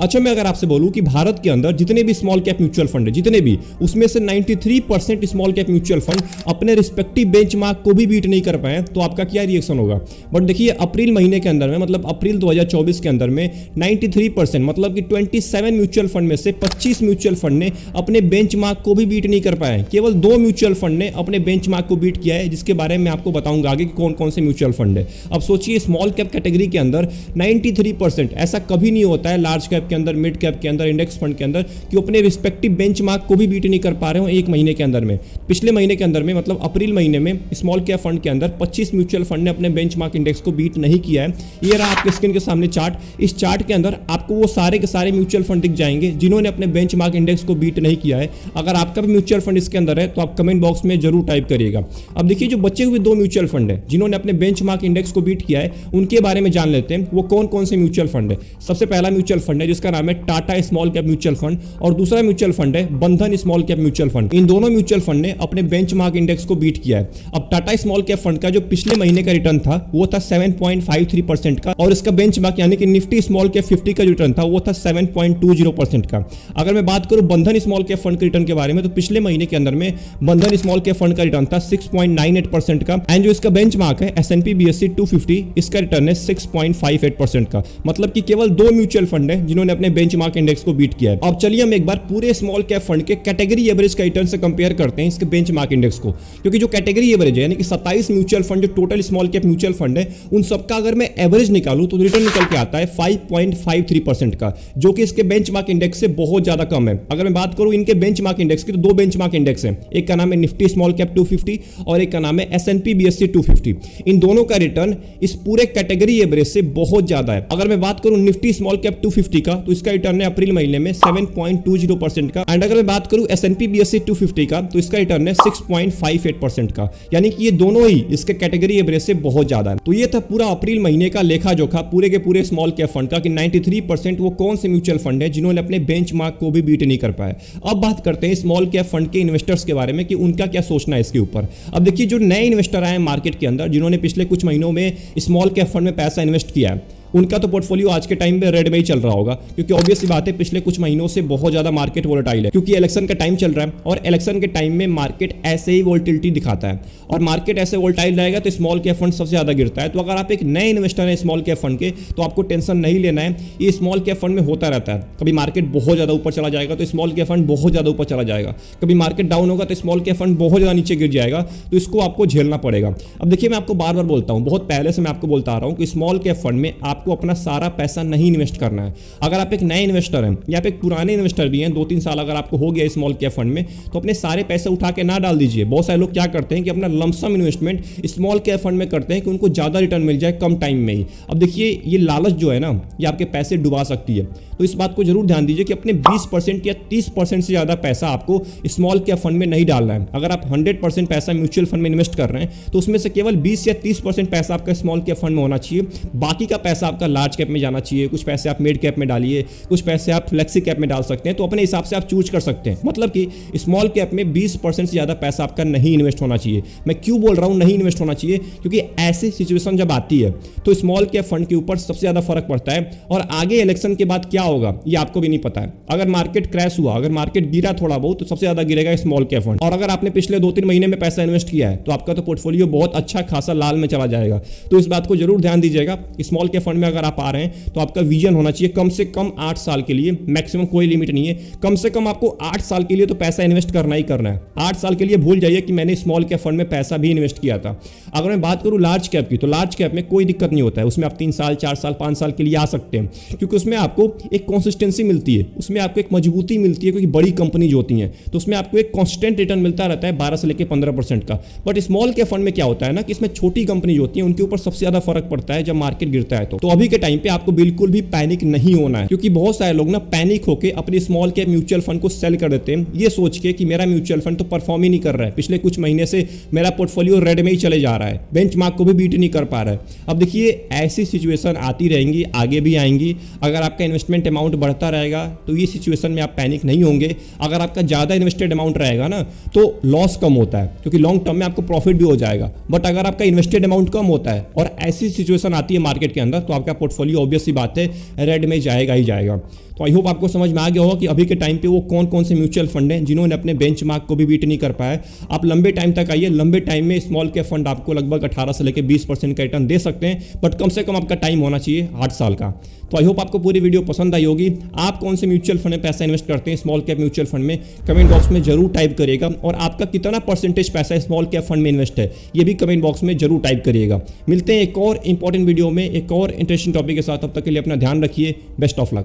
अच्छा, मैं अगर आपसे बोलूं कि भारत के अंदर जितने भी स्मॉल कैप म्यूचुअल फंड है, जितने भी, उसमें से 93% स्मॉल कैप म्यूचुअल फंड अपने रिस्पेक्टिव बेंचमार्क को भी बीट नहीं कर पाए, तो आपका क्या रिएक्शन होगा? बट देखिए, अप्रैल महीने के अंदर में, मतलब अप्रैल 2024 के अंदर में 93%, मतलब कि 27 म्यूचुअल फंड में से 25 म्यूचुअल फंड ने अपने बेंचमार्क को भी बीट नहीं कर पाए। केवल 2 म्यूचुअल फंड ने अपने बेंचमार्क को बीट किया है, जिसके बारे में आपको बताऊंगा आगे कि कौन कौन से म्यूचुअल फंड है। अब सोचिए, स्मॉल कैप कैटेगरी के अंदर 93%, ऐसा कभी नहीं होता है लार्ज कैप के अंदर, मिड कैप के अंदर, इंडेक्स फंड के अंदर, कि अपने रिस्पेक्टिव बेंचमार्क को भी बीट नहीं कर पा रहे हो एक महीने के अंदर में। पिछले महीने के अंदर में, मतलब अप्रैल महीने में, स्मॉल कैप फंड के अंदर 25 म्यूचुअल फंड ने अपने बेंचमार्क इंडेक्स को बीट नहीं किया है। ये रहा आपके स्क्रीन के सामने चार्ट। इस चार्ट के अंदर आपको वो सारे के सारे म्यूचुअल फंड दिख जाएंगे जिन्होंने अपने बेंचमार्क इंडेक्स को बीट नहीं किया है। अगर आपका भी म्यूचुअल फंड इसके अंदर है तो आप कमेंट बॉक्स में जरूर टाइप करिएगा। अब देखिए, जो बचे हुए 2 म्यूचुअल फंड है जिन्होंने अपने बेंचमार्क इंडेक्स को बीट किया है, उनके बारे में जान लेते हैं वो कौन कौन से म्यूचुअल फंड है। सबसे पहला म्यूचुअल फंड है जिसका नाम है Tata small cap mutual fund, और दूसरा म्यूचुअल फंड है बंधन स्मॉल कैप म्यूचुअल फंड। इन दोनों म्यूचुअल फंड ने अपने बेंचमार्क इंडेक्स को बीट किया है। अब टाटा स्मॉल कैप फंड का जो पिछले महीने का रिटर्न था वो था 7.53% का, और इसका बेंचमार्क यानी कि निफ्टी स्मॉल कैप 50 का रिटर्न था वो था 7.20% का। अगर मैं बात करूं बंधन स्मॉल कैप फंड के रिटर्न के बारे में, तो पिछले महीने के अंदर में बंधन स्मॉल कैप फंड का रिटर्न था 6.98% का, एंड जो इसका बेंचमार्क है S&P BSE 250, इसका रिटर्न है 6.58% का। मतलब कि केवल 2 म्यूचुअल फंड है जिन्होंने अपने बेंचमार्क इंडेक्स को बीट किया है। अब चलिए हम एक बार पूरे स्मॉल कैप फंड के कैटेगरी एवरेज का रिटर्न से कंपेयर करते हैं इसके बेंचमार्क इंडेक्स को, क्योंकि जो कैटेगरी एवरेज है यानी कि 27 म्यूचुअल फंड जो total small cap mutual fund है, उन सबका अगर मैं एवरेज निकालूं तो रिटर्न निकल के आता है 5.53% का, जो कि इसके बेंचमार्क इंडेक्स से बहुत ज्यादा कम है। अगर मैं बात करूं इनके बेंचमार्क इंडेक्स की, तो 2 बेंचमार्क इंडेक्स है, एक का नाम है निफ्टी स्मॉल कैप 250 और एक का नाम है S&P BSE 250। इन दोनों का रिटर्न इस पूरे कैटेगरी एवरेज से बहुत ज्यादा है। अगर मैं बात करूं निफ्टी स्मॉल कैप 250 का, तो इसका रिटर्न है अप्रैल महीने में 7.20% का, एंड अगर मैं बात करूं S&P BSE 250 का, तो इसका रिटर्न है 6.58% का, यानी कि ये दोनों ही इसके कैटेगरी एवरेज से बहुत ज्यादा है। तो ये था पूरा अप्रैल महीने का लेखा जोखा पूरे के पूरे स्मॉल कैप फंड का, कि 93% वो कौन से म्यूचुअल फंड है जिन्होंने अपने बेंचमार्क को भी बीट नहीं कर पाए। अब बात करते हैं स्मॉल कैप फंड के इन्वेस्टर्स के बारे में कि उनका क्या सोचना है इसके ऊपर। अब देखिए, जो नए इन्वेस्टर आए मार्केट के अंदर, जिन्होंने पिछले कुछ महीनों में स्मॉल कैप फंड में पैसा इन्वेस्ट किया है, उनका तो पोर्टफोलियो आज के टाइम पे रेड में ही चल रहा होगा, क्योंकि ऑब्वियस सी बात है पिछले कुछ महीनों से बहुत ज्यादा मार्केट वोलेटाइल है, क्योंकि इलेक्शन का टाइम चल रहा है और इलेक्शन के टाइम में मार्केट ऐसे ही वोलेटिलिटी दिखाता है, और मार्केट ऐसे वोलेटाइल रहेगा तो स्मॉल कैप फंड सबसे ज्यादा गिरता है। तो अगर आप एक नए इन्वेस्टर हैं स्मॉल कैप फंड के, तो आपको टेंशन नहीं लेना है, ये स्मॉल कैप फंड में होता रहता है। कभी मार्केट बहुत ज्यादा ऊपर चला जाएगा तो स्मॉल कैप फंड बहुत ज्यादा ऊपर चला जाएगा, कभी मार्केट डाउन होगा तो स्मॉल कैप फंड बहुत ज्यादा नीचे गिर जाएगा, तो इसको आपको झेलना पड़ेगा। अब देखिए, मैं आपको बार बार बोलता हूं, बहुत पहले से मैं आपको बोलता आ रहा हूं कि स्मॉल कैप फंड में आपको अपना सारा पैसा नहीं इन्वेस्ट करना है। अगर आप एक नए इन्वेस्टर हैं या आप एक पुराने इन्वेस्टर भी हैं, 2-3 साल अगर आपको हो गया स्मॉल कैप फंड में, तो अपने सारे पैसे उठा के ना डाल दीजिए। बहुत सारे लोग क्या करते हैं कि अपना lump sum investment small cap fund में करते हैं कि उनको ज्यादा रिटर्न मिल जाए कम टाइम में ही। अब देखिए, ये लालच जो है ना, ये आपके पैसे डुबा सकती है, तो इस बात को जरूर ध्यान दीजिए कि अपने 20% या 30% से ज्यादा पैसा आपको स्मॉल कैप फंड में नहीं डालना है। अगर आप 100% पैसा म्यूचुअल फंड में इन्वेस्ट कर रहे हैं, तो उसमें से केवल 20 या 30% पैसा आपका स्मॉल कैप फंड में होना चाहिए, बाकी का पैसा आपका लार्ज कैप में जाना चाहिए। कुछ पैसे आप मिड कैप में डालिए, कुछ पैसे आप फ्लेक्सी कैप में डाल सकते हैं, तो अपने हिसाब से आप चूज कर सकते हैं। मतलब कि स्मॉल कैप में 20% से ज्यादा पैसा आपका नहीं इन्वेस्ट होना चाहिए। मैं क्यों बोल रहा हूं नहीं इन्वेस्ट होना चाहिए, क्योंकि ऐसी सिचुएशन जब आती है तो स्मॉल कैप फंड के ऊपर सबसे ज्यादा फर्क पड़ता है, और आगे इलेक्शन के बाद क्या होगा ये आपको भी नहीं पता है। अगर मार्केट क्रैश हुआ, अगर मार्केट गिरा थोड़ा बहुत, तो सबसे ज्यादा गिरेगा स्मॉल कैप फंड। और अगर आपने पिछले 2-3 महीने में पैसा इन्वेस्ट किया है, तो आपका तो पोर्टफोलियो बहुत अच्छा खासा लाल में चला जाएगा। तो इस बात को जरूर ध्यान दीजिएगा, स्मॉल कैप फंड में अगर आप आ रहे हैं तो आपका विजन होना चाहिए कम से कम 8 साल के लिए, मैक्सिमम कोई लिमिट नहीं है, कम से कम आपको 8 साल के लिए तो पैसा इन्वेस्ट करना ही करना है। 8 साल के लिए भूल जाइए कि मैंने स्मॉल कैप फंड में पैसा भी इन्वेस्ट किया था। अगर मैं बात करूं लार्ज कैप की, तो लार्ज कैप में कोई दिक्कत नहीं होता है, उसमें आप 3 साल 4 साल 5 साल के लिए आ सकते हैं, क्योंकि उसमें आपको एक कंसिस्टेंसी मिलती है, उसमें आपको एक मजबूती मिलती है, क्योंकि बड़ी कंपनी जो होती हैं तो उसमें आपको एक कांस्टेंट रिटर्न मिलता रहता है 12 से लेकर 15% का। बट स्मॉल कैप फंड में क्या होता है ना, कि इसमें छोटी कंपनी जो होती है उनके ऊपर सबसे ज्यादा फर्क पड़ता है जब मार्केट गिरता है। तो अभी के टाइम पे आपको बिल्कुल भी पैनिक नहीं होना है, क्योंकि बहुत सारे लोग ना पैनिक होकर अपने स्मॉल कैप म्यूचुअल फंड को सेल कर देते हैं, ये सोच के कि मेरा म्यूचुअल फंड तो परफॉर्म ही नहीं कर रहा है, पिछले कुछ महीने से मेरा पोर्टफोलियो रेड में ही चले जा रहा है, बेंचमार्क को भी बीट नहीं कर पा रहा है। अब देखिए, ऐसी सिचुएशन आती रहेंगी, आगे भी आएंगी। अगर आपका इन्वेस्टमेंट अमाउंट बढ़ता रहेगा तो ये सिचुएशन में आप पैनिक नहीं होंगे। अगर आपका ज्यादा इन्वेस्टेड अमाउंट रहेगा ना, तो लॉस कम होता है, क्योंकि लॉन्ग टर्म में आपको प्रॉफिट भी हो जाएगा। बट अगर आपका इन्वेस्टेड अमाउंट कम होता है और ऐसी सिचुएशन आती है मार्केट के अंदर, तो आपका पोर्टफोलियो ऑब्वियस सी बात है रेड में जाएगा ही जाएगा। तो आई होप आपको समझ में आ गया होगा कि अभी के टाइम पे वो कौन कौन से म्यूचुअल फंड हैं जिन्होंने अपने बेंचमार्क को भी बीट नहीं कर पाया। आप लंबे टाइम तक आइए, लंबे टाइम में स्मॉल कैप फंड आपको लगभग 18 से लेकर 20% का रिटर्न दे सकते हैं, बट कम से कम आपका टाइम होना चाहिए 8 साल का। तो आई होप आपको पूरी वीडियो पसंद आई होगी। आप कौन से म्यूचुअल फंड में पैसा इन्वेस्ट करते हैं स्मॉल कैप म्यूचुअल फंड में, कमेंट बॉक्स में जरूर टाइप करिएगा। और आपका कितना परसेंटेज पैसा स्मॉल कैप फंड में इन्वेस्ट है ये भी कमेंट बॉक्स में जरूर टाइप करिएगा। मिलते हैं एक और इंपॉर्टेंट वीडियो में एक और इंटरेस्टिंग टॉपिक के साथ। तब तक के लिए अपना ध्यान रखिए। Best of luck.